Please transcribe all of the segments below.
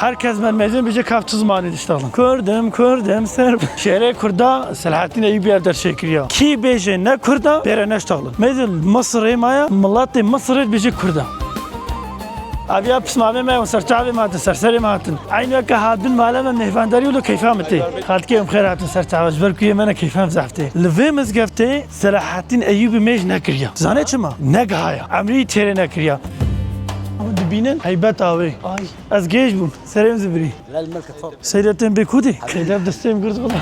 herkes من mezun bize kapçı zamanı iştahlan. Kurdum serb. Şehre kurda Selahattin Eyyubi evder şekriya. Ki beje ne kurda bere neştahlan. Mezun Mısır'ı maya millet Mısır bize kurda. Abi pısmame me serçave matın serseri matın. Aynı vaka hadbin malama mehvandari ulu keyfameti. Hadkeyim خير hatın serçave jberkuye mena keyfam zafte. Lve mezgefte Selahattin Eyyubi mej nekriya. Zane çima? Negahaya. Amri tere nekriya. Ama dibinin heybet abi. Ay az geç bun. Serem zibri. لا الملك تفضل. Seyretten bekudi. Kedef desteğim kırdı valla.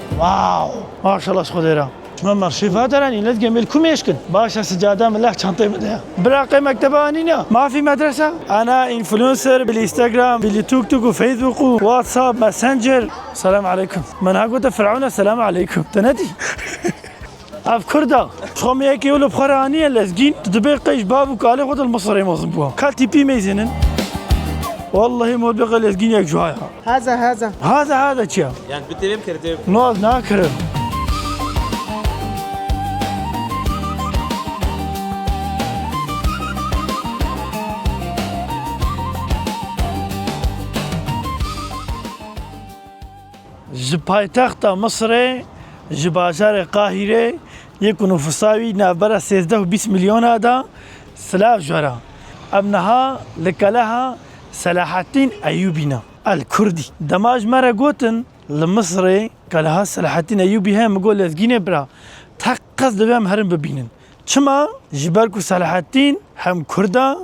Wow. Maşallah şkodera. Mamar şifa derani lez gemel kumeşkin. Başa sıcada millah çantayı mı da? Bırakı mektebe anina. Ma fi medrese. Ana influencer bil Instagram, bil TikTok و Facebook و WhatsApp Messenger. Selam aleyküm. Ben hagote Firavun'a selam aleyküm. Tanedi. Af Kurda. Şom yeki yolu bxaraniye lezgin. Tdbe qeyş babu kale خود المصري مازن بوا. Kal tipi meyzinin. والله مول بقى لزقين يك شوية. هذا تشيا. يعني بتلم كرتيب. نوز ناكرم. جبايتاختا مصر جباجار القاهرة يكونوا فصاوي نابرا 16 مليون هذا سلاف جرا ابنها لكلها سلاحتين أيوبينا الكردي دماج مرة قوتن لمصر كلها سلاحتين أيوبي هم مقول لزقين برا تقص دبام هرم ببينن شما جبالكو سلاحتين هم كردا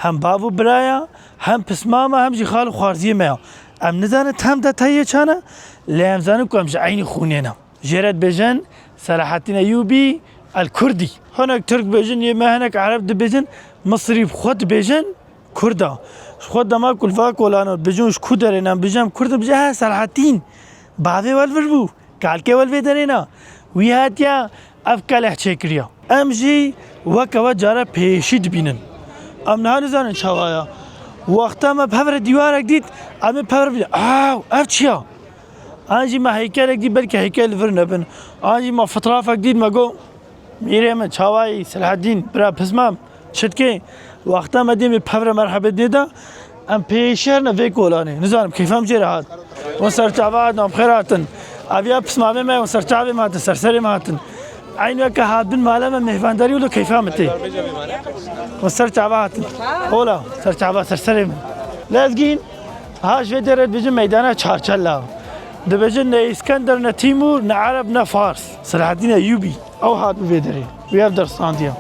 هم بابو برايا هم بسماما هم جي خالو خوارزية مايا ام نزانت هم دا تهية چانا لهم زانكو همش عيني خونينا جيرت بجن سلاحتين أيوبي الكردي هناك ترك بجن يما هناك عرب بجن مصري بخوت بجن كردا خود ما كل فاك ولا أنا بجونش كودرنا بجام كردا بجاه سلاحتين بعضي والفربو كالكي والفيدرنا ويهاتيا أفكاله تشكريا أمجي وكوا جارا بيشيد بينن أم نهار زانن شوايا وقتا ما بحفر ديوار جديد أم بحفر بيا أفتشيا أجي ما هيكل جديد بلكي هيكل فرنا بن أجي ما فطراف جديد ما جو ميري من شواي سلاحدين برا بسمام شتكي وقتا ما ديم بحفر مرحبا ديدا ام بيشرنا في كولاني نزارم كيفهم جرى هاد وسرتعبات نام خيراتن ابيا بسمامي ما وسرتعبي ما تسرسري ما هاتن عين وكا هادن مالما مهفانداري ولا كيفامتي وسرتعبات اولا سرتعبات سرسري لازقين هاش في درد بجن ميدانا تشارشلا دبجن اسكندر نا تيمور نا عرب نا فارس صلاح الدين ايوبي او هاد في دري وياف درسانديا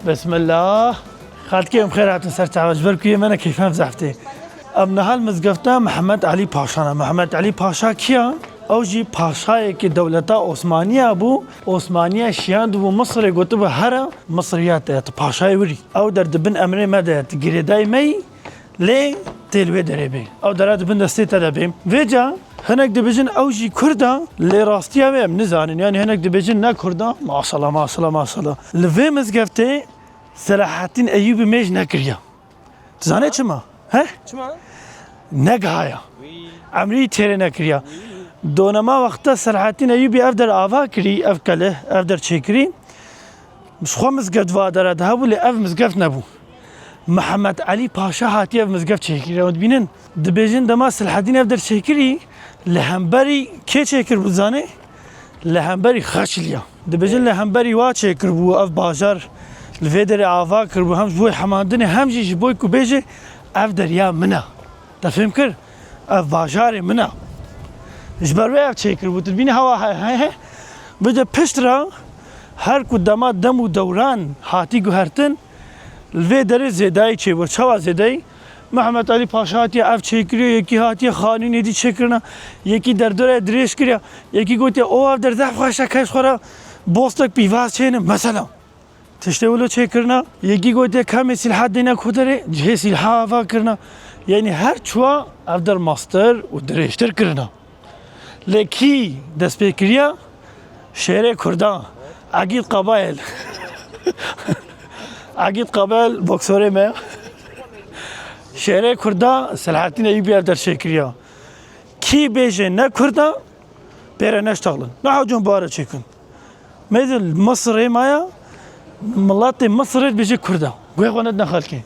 بسم الله خالتكم خيراتن سرتعب جبركم يمنا كيفهم زحفتي ابن هالمزقفتا محمد علي باشا محمد علي باشا كيا او جي باشا كي دولتا عثمانيه ابو عثمانيه شياند بو مصر قطب هرا مصريات باشا يوري او درد بن امري مدى تجريداي مي لي تلوي دربي او درد بن دستيتا دبي فيجا هناك دبجن او جي كردا لي راستيا مم نزانن يعني هناك دبجن نا كردا ما شاء الله ما شاء الله ما شاء الله لفي مزقفتي سلاحتين أيوبي ميج نكريا تزاني چما ها شما؟ نگهایا عمري تيري نكريا دونما وقتا سلاحتين أيوبي أفدر آفا كري أفكله أفدر چكري مش خو مزقفت وادر دهبو لي أف مزقفت نبو محمد علي باشا هاتي أف مزقفت چكري ود بينن دبيجن دما سلاحتين أفدر چكري لهمبري كي چكر بزاني لهمبري خاشليا دبيجن لهمبري وا چكر بو أف باجر الفيدر عافا كربو همش بوي حماندني همجي جبوي كوبيجي اف دريا منا تفهم كر اف باجاري منا جبر ويا تشيكر بو تبيني هوا هاي بده بشترا هر قدامات دم ودوران هاتي جوهرتن الفيدر زيداي تشي ورشوا زيداي محمد علي پاشا هاتي اف چيكري يكي هاتي خاني ندي چكرنا يكي دردره دريش كريا يكي گوتي او اف در زخ خوشا كاش خورا بوستك بيواز چين مثلا تشتغلوا شيء كرنا يجي قوتي كم سلاح دينا كودري جه سلاح آفا كرنا يعني هر شوا أفدر ماستر ودريشتر كرنا لكي دست بكريا شهر كردان عقيد قبائل عقيد قبائل بوكسوري ما شهر كردان سلاحتين أيوبي أفدر شكريا كي بيجي نا كردان بيرا نشتغلن نحو جنبارة شكن مثل مصر مايا ملاتي مصر بيجي كردا قوي قندنا خالكي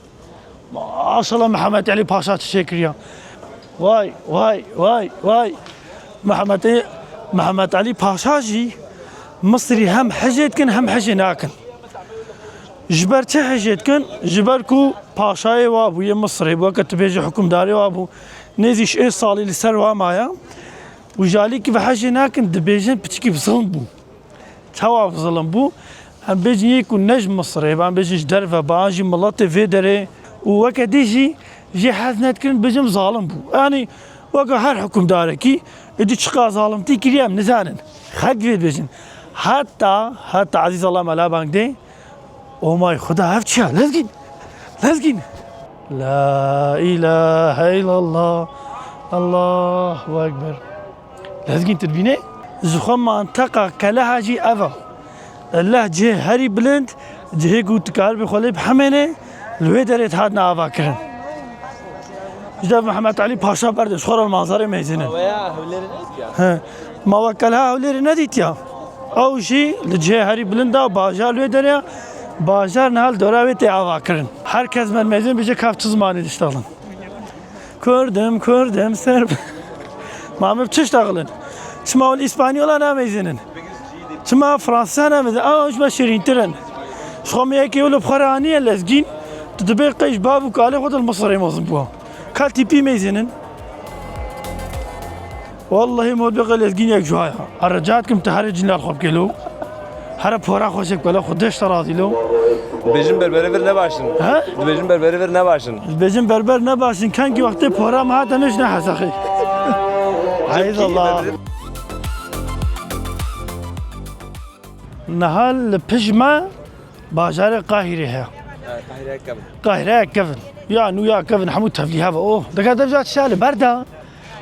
ما شاء الله محمد علي باشا تشكريا واي واي واي واي محمد علي باشا جي مصري هم حجيت كن هم حجي ناكن جبر چه حجيت كن جبر كو باشاي وابو يا مصري وقت بيجي حكم داري وابو نزيش ايه صالي لسر ومايا وجالي كيف حجي ناكن دبيجن بتشكي بظلم بو توا بظلم بو هم بيجي يكون نجم مصري هم بيجي درفه باجي ملاتي فيدري ووقت يجي جي حزنات كن بيجي ظالم بو يعني وقت هر حكم داركي ادي تشقى ظالمتي كريم نزانن خق في بيجن حتى عزيز الله ملا بانك دي او ماي خدا هفتشا لازقين لا اله الا الله الله اكبر لازقين تدبيني زخم منطقه كلها جي افا الله جه هري بلند جه قوت كار بخولي بحمنه لوي دريت هادنا افا كرن جناب محمد علي باشا برد شخور المنظر ميزنه ها ما وكلها هولير نديتيا او شي لجه هري بلندا باجار لوي دريا باجار نهال دوراوي افا كرن herkes من ميزن بيجي كافتو زماني تشتغلن كردم سرب ما بتشتغلن اسمعوا الاسبانيول انا ميزنن اسمع فرنسا انا ميزن ايش بشرين ترن شخم ياكي ولا بخرانيه لازقين تدبيق قيش باب وكاله خد المصري مزبوها كالتي بي ميزنن والله مو بقى لازقين ياك جوايا الرجاتكم تحرج لنا الخب كيلو هر پورا خوشک ولا خودش تراضی لو Dibêjin berberi ver ne başın? Ha? Dibêjin berberi ver ne başın? Dibêjin berber ne başın kanki vakti pora mı hata neş ne hasaxi Hayız Allah نهال بجمة باجار القاهرة هي قاهرة كفن يعني ويا كفن حمود تفلي هذا اوه دقا دفجات شالي بردا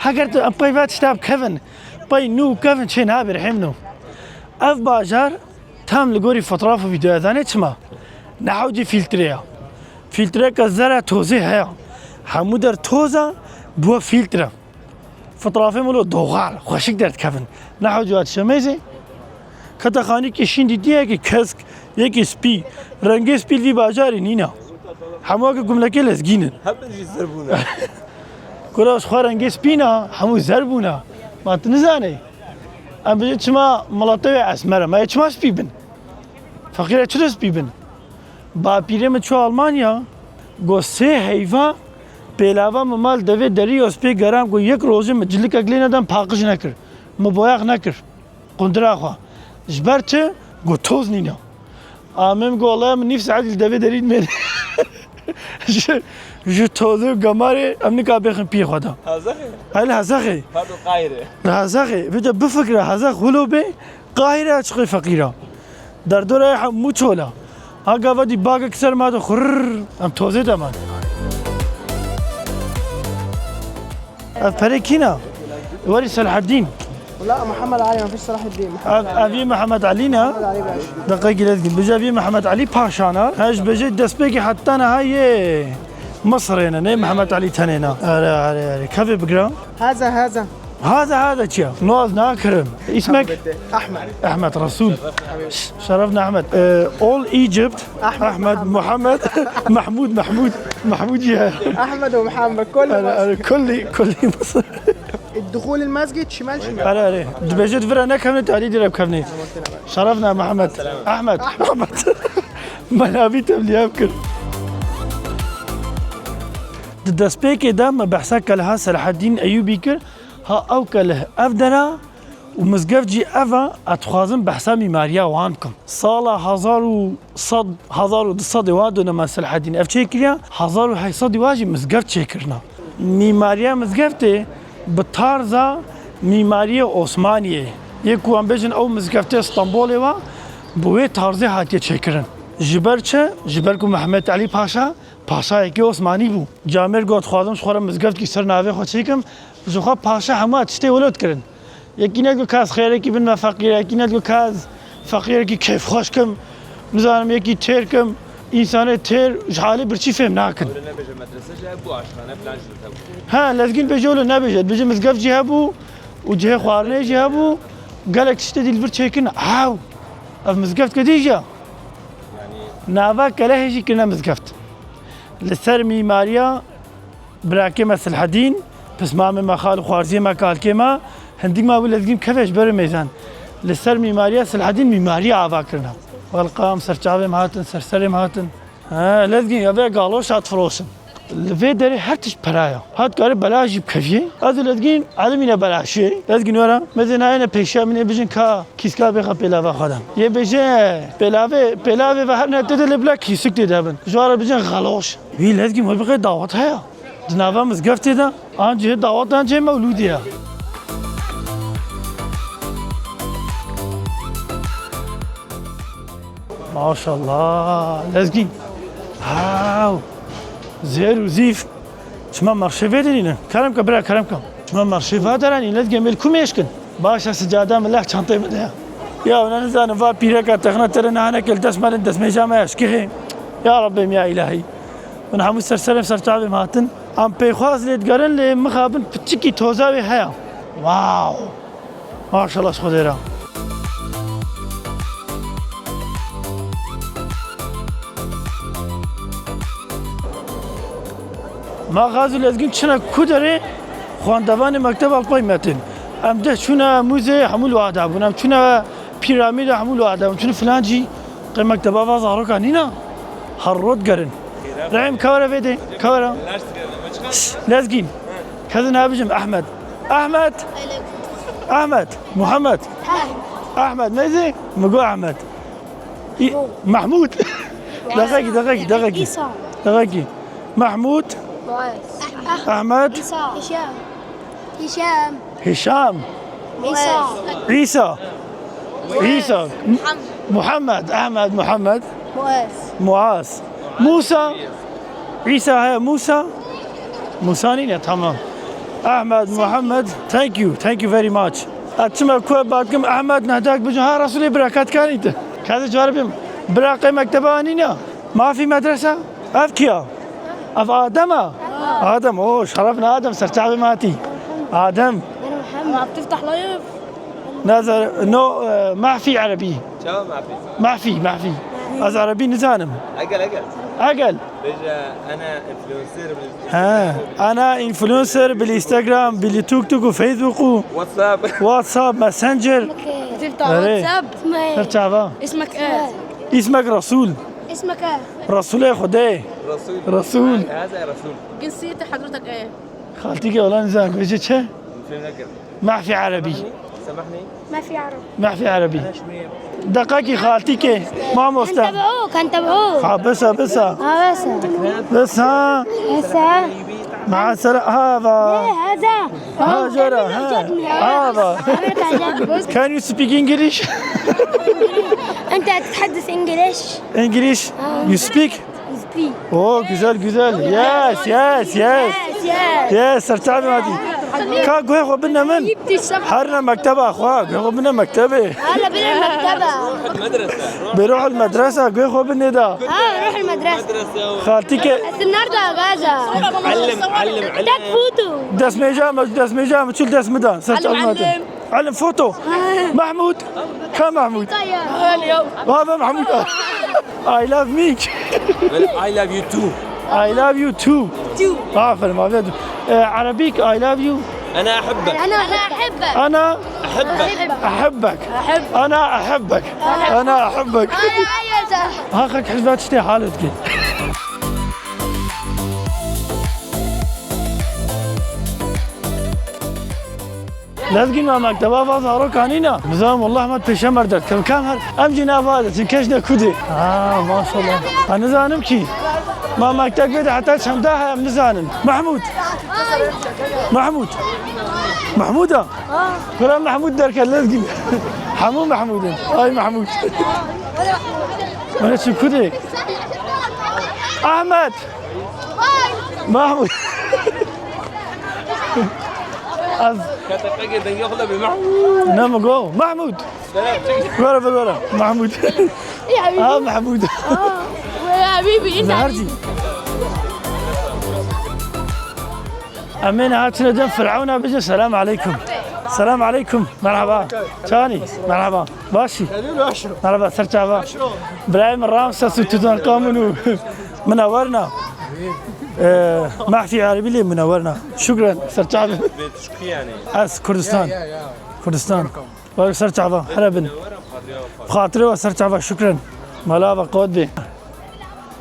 حقرت ابقى شتاب كفن باي نو كفن شين هابي رحمنو اف باجار تام لقوري فترة في فيديو ثانية تسمع نحوجي فلتريا كزرع توزي هيا حمودر توزا بوا فلترا فترة في مولو دوغال خوشك درت كفن نحوجي وات شميزي کتا خانی کشین دیدیه که کسک یکی سپی رنگ سپی وی باجاری نینا همه که گملکی لزگینن Hepiniz zerbuna. کلاش خواه رنگ سپی نه همو زربونه ما تنزانی ام بجید چما ملاتوی اسمره ما چما سپی بن فقیره چرا سپی بن با پیره من چو آلمانیا گو سه حیفا پیلاوا ممال دوی دری و سپی گرم گو یک روزی مجلک اگلی ندم پاقش نکر مبایق نکر قندرا خواه جبرت قو توز نينا امم قو والله من نفس عادل دافي دريد من جو توزو قماري امني كابيخن بي خدا Hazaki. هاي هزاخي Pardon Kahire. هزاخي بدا بفكره هزاخ ولو بي قاهره اشقي فقيره در دوره مو تشولا اگا ودي باغ اكثر ما خر ام توزي تمام فريكينا وري صلاح الدين لا محمد علي ما فيش صلاح الدين ابي محمد علينا محمد علي باشا دقيقة لازم بجا ابي محمد علي باشانا هاش بجي دسبيكي حتى انا هاي مصر هنا ني محمد علي تنينا اري كيف بقرا هذا هذا شيء نواز ناكرم اسمك احمد رسول شرفنا احمد اول ايجيبت احمد محمد محمود جهه احمد ومحمد كل مصر الدخول المسجد شمال اري بجد فرنا كمنت علي درب كمنت شرفنا محمد احمد منابي تبلي ابكر دسبيك دام بحثك لها صلاح الدين ايوبي كر ها اوكله افدنا ومزقف جي افا اتخازن بحثا ميماريا وانكم صالة هزارو دصد وادو نما صلاح الدين اف تشيكريا هزارو هاي صد واجي مزقف تشيكرنا ميماريا مزقفتي بطارزا ميماريا عثمانية يكو ام بيجن او مزقفتي اسطنبولي وا بوي تارزي هاتي تشيكرن جبركو محمد علي پاشا یکی عثمانی بو جامر گفت خواهم شخورم مزگفت کی سر ناوی خود چیکم زخوا پاشا همه تشتی ولد کردن یکی نگو کاز خیره کی بن فقیره یکی نگو کاز فقیره کی کیف خوش کم نزارم یکی تیر کم انسان تیر حالی برچی فهم نکن ها لازگین بجولو نبیجد بجه مزگفت جه بو و جه خوارنه جه بو قالك تشتي دي البر تشيكن عاو اف مزقفت كديجه نافا كلاهجي كنا مزقفت لسر ميماريا براكي سلحدين بس ما خالو خوارزي ما قال كما هنديك ما ولا لازم كيفاش بر ميزان لسر ميماريا سلحدين ميماريا عباكرنا والقام سرچاوي مهاتن سرسري مهاتن ها لازم يبقى قالوش هات فروسن الفي داري هرتش برايا هات قال بلاجي بكفيه هذا لازم علمينا بلاشي لازم ورا مثلا انا بيشا من بيجن كا كيسكا بيخا بلاوا خدام يبيجي بلاوي وهرنا تدل بلا كيسك تدابن جوار بيجن غلوش وي لازم هو بقى دعوت هيا جنابا مزقفتي دا انجي دعوت انجي مولوديا ما شاء الله لازم هاو زير وزيف شما مرشفه دارين كرمك برا كرمك شما مرشفه دارين لازم ملكم يشكن باشا سجاده من الله شنطه بدها يا وانا نزان فا بيركا تخنا ترنا انا كل دسمال دسمه جامع اشكي يا رب يا الهي ونحمو سرسلم سرچاوي ماتن ام بيخواز ليت قرن لي مخابن بتشكي توزاوي هيا واو ما شاء الله خديرا ما غازو لازم شنا كودري خواندوان مكتب القوي متن ام ده شنا موزه حمول واداب ونام شنا بيراميد حمول واداب شنا فلانجي قيم مكتب افازارو كانينا هرود قرن رحم كورا فيدي كورا لازم كذا نابجم احمد محمد احمد ماذا مقو احمد محمود دقيقي محمود أحمد هشام عيسى محمد أحمد محمد معاذ موسى عيسى هي موسى نينا تمام أحمد محمد thank you very much أتسمع كوي بعدكم أحمد نهداك بجها رسولي بركات كانت كذا جاربهم براقي مكتبة نينا ما في مدرسة أفكيا أف آدم أوه شرفنا آدم سرچاوي ماتي آدم ما بتفتح لايف نظر نو ما في عربي شو ما في از عربي نزانم أقل بيجا أنا إنفلونسر أنا إنفلونسر بالإنستغرام بالتيك توك وفيسبوك واتساب ماسنجر تفتح واتساب سرچاوا اسمك ايه؟ اسمك رسول اسمك ايه؟ رسول خدي رسول هذا رسول جنسية حضرتك ايه؟ خالتي والله نزان بيجي شيء ما في عربي سامحني ما في عربي دقيقة خالتي كي ما مستوى هنتابعوه بس ها مع السلامة هذا هاجر هذا Can you speak English? انت تتحدث انجليش؟ You speak? اوه güzel yes ارتعبي ماتي كا قوي خو بنا من حرنا مكتبة اخوة قوي خو بنا مكتبة هلا بنا المكتبة بيروح المدرسة قوي خو بنا دا نروح المدرسة خالتي كي النهارده اجازة علم تاك فوتو داس ميجام شو داس مدان علم فوتو محمود كم محمود هذا محمود I love me I love you too I love you too عارفة ما بيدو عربيك I love you أنا أحبك أنا أحبك أنا أحبك هاخك حسبات شتي حالتك لازم ما مكتبه فازارو كانينا نظام والله ما تشمر درت كم هر امجي نافاده تنكشنا كودي ما شاء الله انا زانم كي ما مكتب بده حتى شمداها من زانن محموده كلام محمود درك لازم حمو محمود هاي محمود انا شو كودي احمد محمود كتفقد أن يأخذ بمحمود نعم جو محمود ورا محمود يا حبيبي محمود يا حبيبي انت زهرتي امين هاتنا دم فرعون بجي السلام عليكم السلام عليكم مرحبا ثاني مرحبا باشي مرحبا سرچاوا ابراهيم الرامسس وتوتنخامون منورنا ما في عربي لي منورنا شكرا سرچاوا يعني از كردستان بارك سرچاوا حربن بخاطري وسرچاوا شكرا مالا وقود بي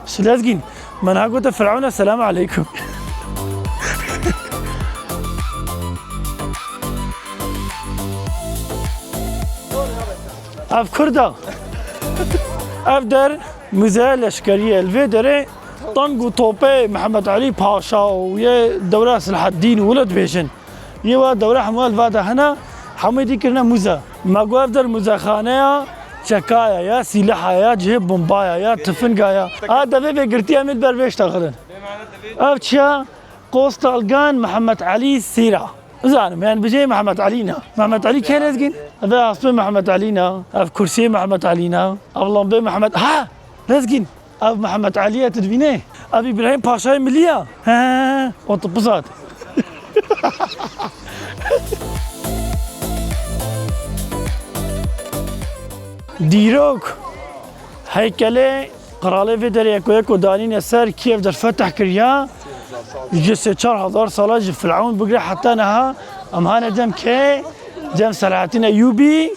سلازقين من هاقوت فرعون السلام عليكم اف كردا اف در موزه لشکریه الوی داره طنق و توپه محمد علي پاشا و یه دوره صلاح الدین ولد بیشن یه و دوره حمال واده هنا حميدي كرنا موزه ما قوف در موزه خانه چکایا یا سلاح یا جهب بمبایا یا تفنگا یا هذا في قرتي امل بربيش تاخذن اف تشا قوستالغان محمد علي سيرة زعلم يعني بجي محمد علينا محمد علي كان لازقين هذا اصلا محمد علينا اف كرسي محمد علينا والله بي محمد ها لازقين اف محمد علي تدبينه ابي ابراهيم باشا مليا ها وطبصات ديروك هيكله قراله في در يكو دانين السر كيف در فتح كريا جسه 4000 ساله في العون بقرا حتى نها ام هانا جم كي جم سلاطين ايوبي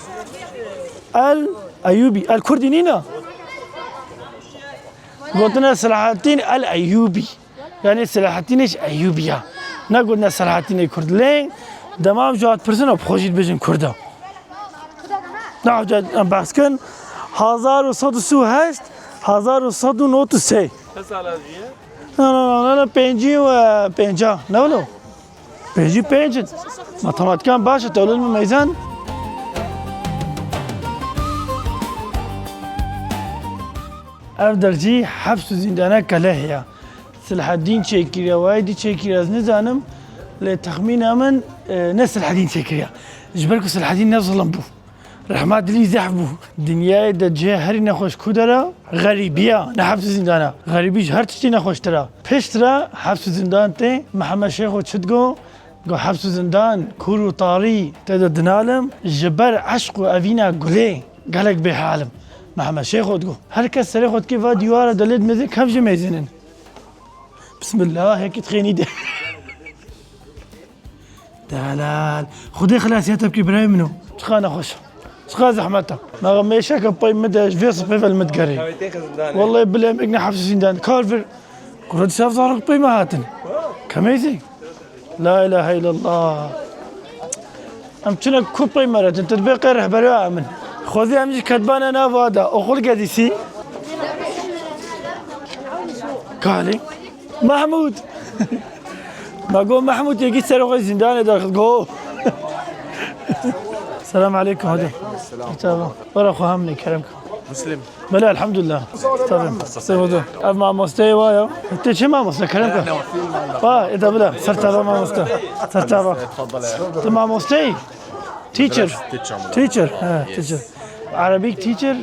الايوبي الكردينينا قلنا سلاطين الايوبي يعني سلاطين ايش ايوبيا نا قلنا سلاطين الكرد لين تمام جات برسنا بخوجيت بجن كردا نا جات ام بحث كن 1138 1193 انا بنجي وبنجا لا بنجي بنجد ماتماتيكان باشا تقول لهم ميزان افدرجي حبس زندانه كلهيا صلاح الدين تشيكيريا وايدي تشيكيريا نزانم لتخمين من ناس الحدين تشيكيريا جبركو صلاح الدين نظلم بو رحمات لي زحبو دنيا دجه هري نخوش كودرا غريبيا نحبس زندانه غريبيش هر تشتي نخوش ترى بيشترا حبس زندان تي محمد شيخ وتشدقو قو حبس زندان كورو طاري تدا دنالم جبر عشق وافينا قولي قالك بحالم محمد شيخ وتقو هر كس سريخ كيف ديوارا دليد مزيك كم جميزين بسم الله هيك تخيني ده دلال خدي خلاص يا تبكي براي منو تخانا خوش تخا زحمتها ما غميشك باي مدى فيص في المدقري والله بالله مقنا حبس زندان كارفر كرد شاف ظهرك باي ما هاتن كميزي لا اله الا الله ام تشنا كوباي مرات انت تبقى رهبري امن خذي امجي كتبان انا فادا اقول قديسي قالي محمود ما قول محمود يجي سرقوا زندان داخل جو السلام عليكم هدى السلام ورا اخو همني كلامك مسلم بلا الحمد لله تمام سيدو مع مستوى وايا انت شو مع مستوى كلامك اذا بلا صرت مع مستوى صرت تفضل مع مستوى تيتشر تيتشر عربي تيتشر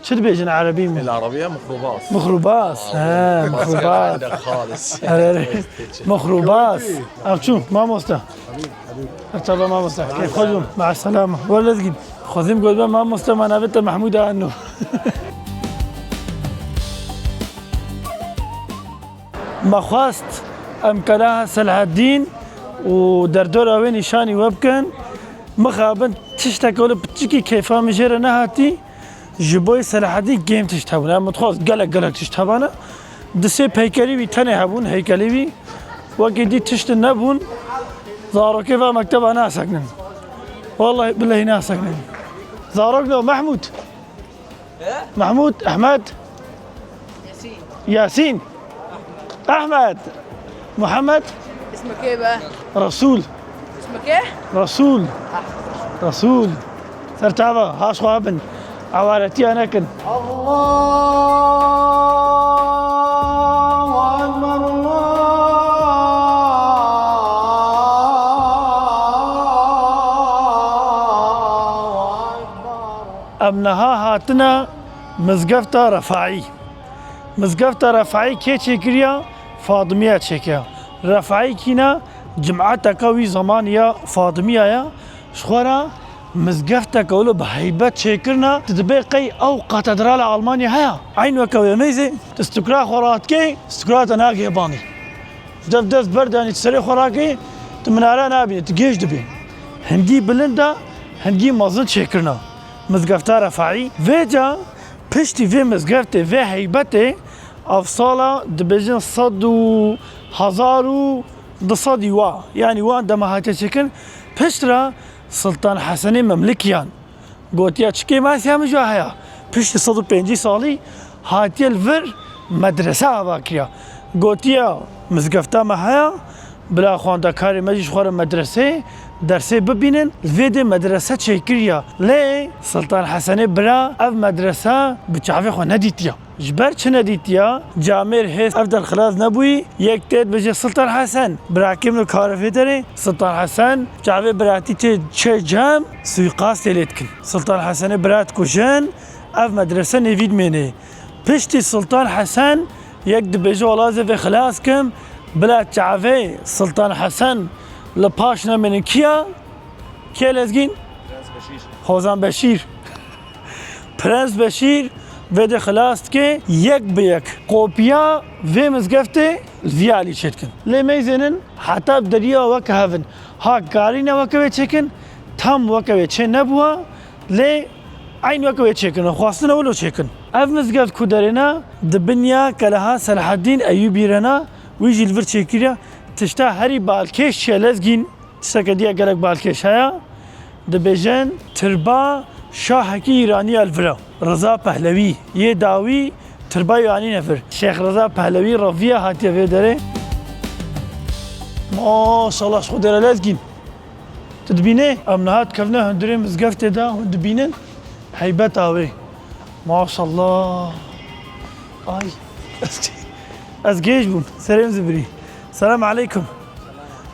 شو بيجن عربي العربية مخروبات مخروبات خالص مخروبات شو ما مستوى تبا ما مستوى كيف خذهم مع السلامة ولا تجيب خذهم قول ما مستوى انا بنت محمودة عنه ما خواست امكانها صلاح الدين ودردورة وين شاني وبكن مخابن تشتكوا بتشكي كيف مجرى نهاتي جبوي صلاح الدين جيم تشتهون اما تخوص قلق تشتهبانا دسي هيكلي بي تاني هبون هيكلي بي وكدي تشتن نبون زارو كيف مكتب انا ساكنين والله بالله ناس ساكنين زاروك محمود احمد ياسين احمد محمد اسمك ايه بقى؟ رسول اسمك ايه؟ رسول سرتابا هاش خوابن عوارتي انا كن ابنها هاتنا مزقفتا رفاعي كي تشكريا فاطمية تشكيا رفاعي كينا جمعة قوي زمان يا فاطمية يا شخورا مزگفتك ولو بهيبت شكرنا تدبقي أو كاتدرال ألمانيا هيا عين وكوي ميزة تستقرا خوراتكي استقرا تناق ياباني دف دف برداني تسري خوراكي تمنارا نابي تجيش دبي هنجي بلندا هنجي مازن شكرنا مزگفتا رفاعي فيجا پشتی في مزگفت في هيبته أفصالا دبجن صدو هزارو دصدي وا يعني وان دما هاتي شكل پشترا سلطان حسن مملكيان قوتيا چكي ما سيام جو هيا پشت 105 سالي هاتي الفر مدرسة باكريا قوتيا مزگفتا ما هيا بلا خواندا كاري مجيش خوار مدرسة درسي ببينن الفيدي مدرسة شكريا ليه سلطان حسن بلا اف مدرسة بچعفي خو نديتيا جبر چه نديتيا جامير هيس افضل خلاص نبوي يكتد بجي سلطان حسن براكيم الكارفي داري سلطان حسن جعفي براتي تشي جام سويقاس تليتكن سلطان حسن برات كوشن اف مدرسة نفيد مني پشتي سلطان حسن يكد بجي ولازه في خلاص كم بلا جعفي سلطان حسن لپاشنا من كيا كيا لازقين خوزان بشير پرنس بشير وده خلاص که یک به یک قوپیا و مزگفته الفیالی چتکن لیمیزنن حتی بدریا وکه هفن ها کاری نوکه چکن تام وکه چه نبوه لی عین وکه چکن خواستن ولو چکن اف مزگفت کدرنا دبنیا کلها صلاح الدین ایوبی رنا ویجی الفر چکیرا تشتا هری بالکش چلزگین تشکدیا گلک بالکش هیا دبجن تربا شاهکی ایرانی الفرا رضا پهلوی یه داوی تربا ایرانی نفر شیخ رضا پهلوی رفیع هاتیه وی داره ما شاء خود داره لازگین تدبینه امنهات کفنه هندره مزگفت دا هندبینن حیبت آوه ما شاء الله آی از گیش بون سریم زبری السلام عليكم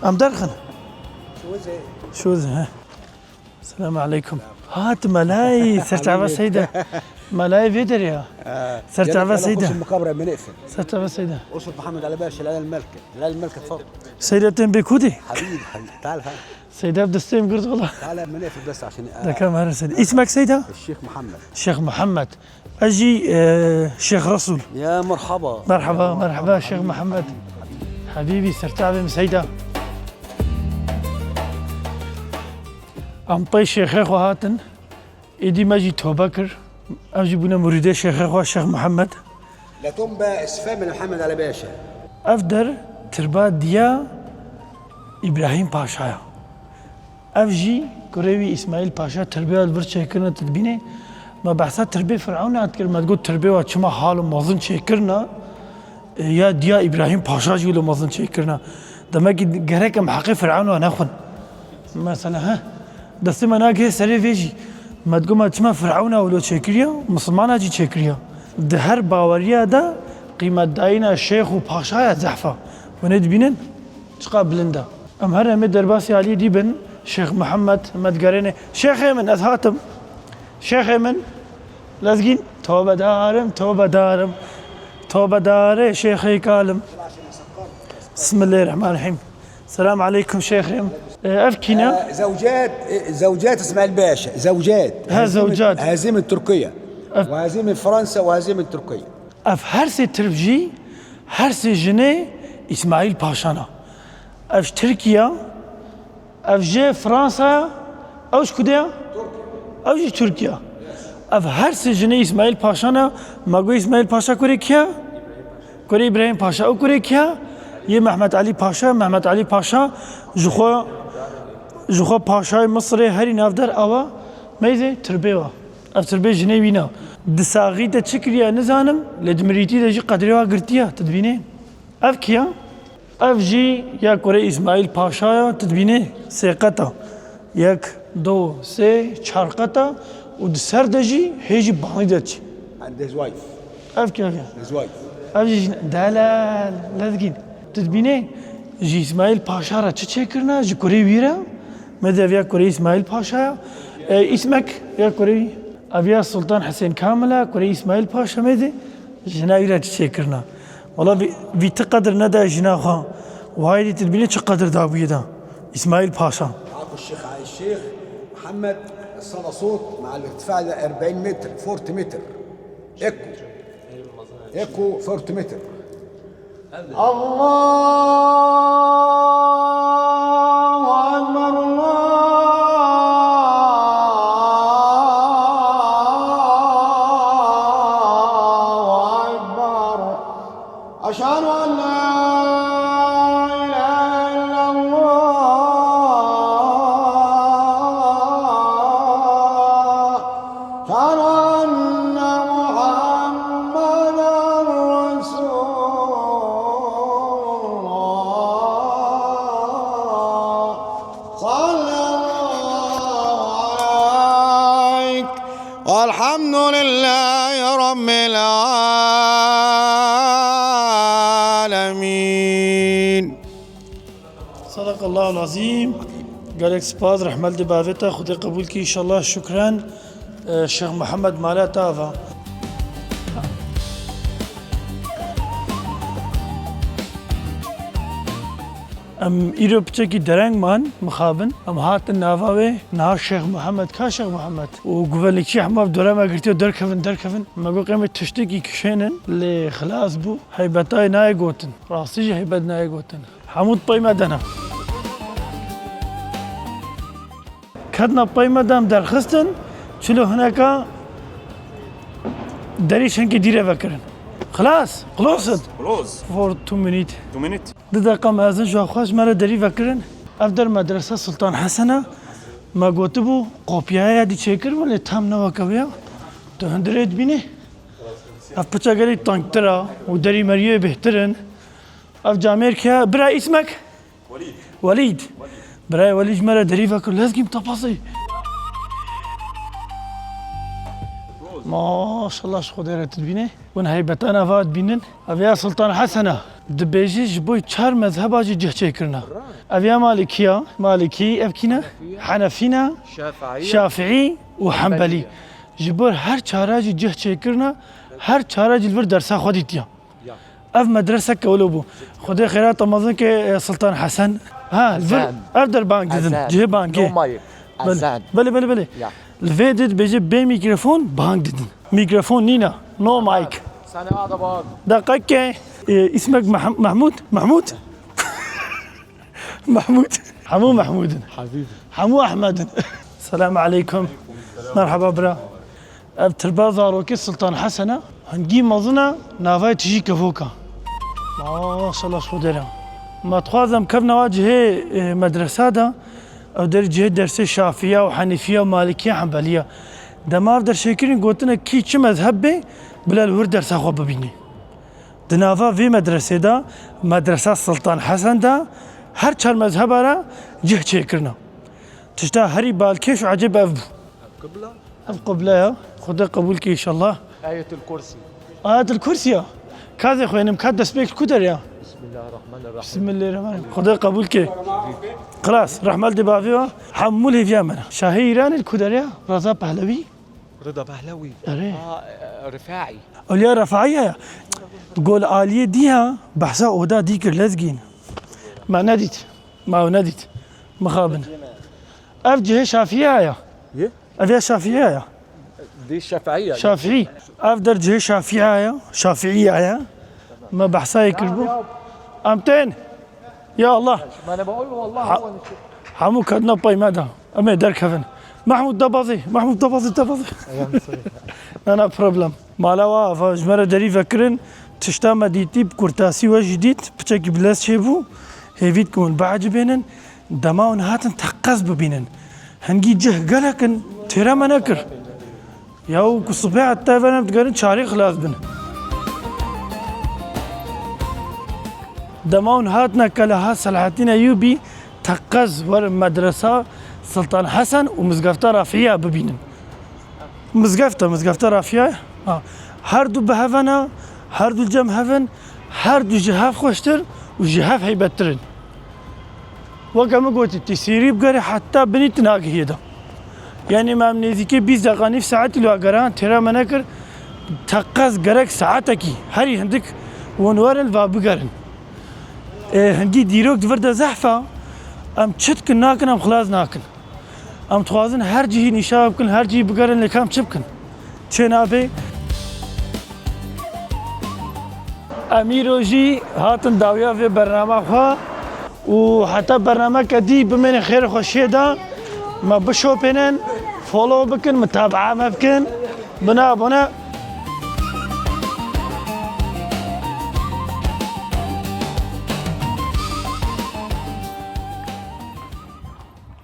ام درخن شو ها السلام عليكم هات ملاي سرتعبا سيدة ملاي فيدر يا سرتعبا سيدة المقابرة بنقفل سرتعبا سيدة أسرة محمد علي باشا العيلة الملكة العيلة الملكة تفضل سيدة تنبيكودي حبيبي تعال ها سيدة بدستيم قلت والله تعال بنقفل بس عشان ده كم هذا سيدة اسمك سيدة؟ الشيخ محمد شيخ محمد أجي شيخ رسول يا مرحبا مرحبا مرحبا شيخ محمد حبيبي سرتعبا سيدة ام طي شيخ اخو هاتن ايدي ماجي توبكر اجي بنا مريد شيخ اخو الشيخ محمد لا تنبا اسفام من محمد علي باشا افدر تربات ديا ابراهيم باشا افجي كوريوي اسماعيل باشا تربيه البر شيكرنا تدبينه ما بحثات تربيه فرعون اذكر ما تقول تربيه وشما حال موزن شيكرنا يا ديا ابراهيم باشا جي لو موزن شيكرنا دماغي جريك محقق فرعون وناخن مثلا ها دستي مناقه سري فيجي ما تقول ما تسمى فرعون ولو تشكريا مسلمان اجي تشكريا ده هر باوريا ده قيمة داينا الشيخ وباشا زحفة وند بينن تقابلن ام هر مد درباسي علي دي بن شيخ محمد مدقرينه شيخ من ازهاتم شيخ من لازقين توبة دارم توبة دارم توبة دار شيخي كالم بسم الله الرحمن الرحيم السلام عليكم شيخهم أفكنا زوجات اسماعيل باشا زوجات ها زوجات هزيمة تركيا وهزيمة فرنسا وهزيمة تركيا أف هرسي تربجي هرسي جني إسماعيل باشانا أف تركيا أف جي فرنسا أوش كديا أو جي تركيا أف هرسي جني إسماعيل باشانا ما قوي إسماعيل باشا كوري كيا كوري إبراهيم باشا أو كوري كيا يه محمد علي باشا جخوا باشای مصر هری نافدار آوا میزه تربیه اف تربیه جنیبینا دساقی تا چکریا نزانم لدمریتی تا جی قدرها گرتیا تدبینه اف کیا اف جی یا کوره اسماعیل پاشا تدبینه سه قطع یک دو سه چهار قطع و دسر دجی هیچ بانی دچ and his wife اف کیا his wife اف جی دلال لذگین تدبینه جی اسماعیل پاشا را چه کرنا جی کوره ویرا ماذا فيها كوري إسماعيل باشا اسمك يا كوري أبيا السلطان حسين كاملة كوري إسماعيل باشا ماذا جنايرة تشكرنا والله في تقدر ندى جناخا وهاي تدبيني قدر دابوية دا إسماعيل باشا عاقو الشيخ علي الشيخ محمد الصدى صوت مع الارتفاع ده 40 متر 40 متر ايكو 40 متر. الله اكبر الله اكبر اشهد ان لا اله الا الله اشهد ان محمدا رسول الله صلى الله عليك والحمد لله رب العالمين. صدق الله العظيم. قالك سپاس رحمت دی باویتا خدا قبول کی انشاءالله. شكرا شيخ محمد مالا تافا. ام ایرو بچکی درنگ مان مخابن ام هات النافاوي نهار شيخ محمد كا شيخ محمد وقبل شيخ محمد دولا ما قلتو دركفن ما قو قيمة تشتكي كشينن اللي خلاص بو هيبتاي ناي قوتن راسيجي هيبت ناي قوتن حمود بايما دنا كدنا بايما دام درخستن شلو هناك دريش هنكي ديرة فكرن خلاص خلصت فور 2 minutes 2 minutes. دقيقة مازن جو خواش مرة دري فكرن أفدر مدرسة سلطان حسنة ما قوتبو قوبيا دي تشيكر ولا تام نوا كويا تو هندريد بيني أف بتشا قالي تانكترا ودري مريو بهترن أف جامير كيا برا اسمك وليد برا وليد مرة دري فكر لازم تفاصيل ما شاء الله شو خديرة تبينه ونهاي بتانا فاد بينن أبيا سلطان حسنة دبيجي جبوي شهر مذهب أجي جهتي كرنا أبيا مالكي أبكينا حنفينا شافعي وحنبلي جبور هر شهر أجي جهتي كرنا هر شهر أجي الفر درسا خديتيا أف مدرسة كولوبو خدي خيرات رمضان كسلطان حسن ها الفر أفدر بانك دزن جه بانك بله الفيديو بيجي بين ميكروفون بانك ددن ميكروفون نينا نو مايك دقيقة اسمك محمود حمو محمود حبيبي حمو أحمد السلام عليكم مرحبا برا ابتربا زاروكي سلطان حسنة هنجي مظنة نافاي تجي كفوكا ما شاء الله شو درا ما تخوازم كم نواجه مدرسة دا او در جهه درس شافعيه وحنفيه ومالكيه حنبليه دمار در شكرين قلتنا كي چه مذهب به بلا الور درس اخو ببيني دنافا في مدرسه دا مدرسه سلطان حسن دا هر چهار مذهب را جه چكرنا تشتا هري بالكيش وعجب اف قبله خدا قبول كي ان شاء الله. آية الكرسي كذا خوينم كدس بيك كدر يا بسم الله الرحمن الرحيم خدا قبول كي خلاص رحمة دي بافيو حموله في امنا شاهي ايران الكدريا رضا بهلوي رفاعي اولياء رفاعية تقول آلية ديها بحثا اودا ديكر لازقين ما نديت مخابن اف جهه شافعية افيا شافعية دي الشافعية شافعي افدر جهه شافعية ما بحثا يكربو امتين يا الله ما انا بقول والله حمو كدنا باي ماذا امي دركفن محمود دبازي انا بروبلم مالاوا فجمره دري فكرن تشتا مديتي بكورتاسي وجديد بتشكي بلاس شيبو هيفيت كون بعجبينن دماون هاتن تقز ببينن هنجي جه قالكن ترى منكر ياو كصبيع التافن بتقارن شاري خلاص بن دماون هاتنا كلها صلاحتين ايوبي تقز ور مدرسة سلطان حسن ومزقفتة رافعية ببينن مزقفتة رافعية هر دو بهفنا هر دو جم هفن هر دو جهاف خوشتر وجهاف هيبترن وكما قلت تسيري بقري حتى بنيت ناقه هيدا يعني ما منيزيكي 20 دقيقة نف ساعتي لو اقران ترى منكر تقز قرق ساعتكي هري هندك ونور الفاب بقرن هنجي ديروك دفرد زحفة ام تشتك ناكن ام خلاص ناكن ام توازن هر جهی نشاب بکن هر جهی بگرن لکام چه بکن چه نابه امیروجی هاتن داویا في برنامه خوا و حتی برنامه کدی بمن خیر خوشی دا ما بشوپنن فولو بکن متابعه ما بکن بنا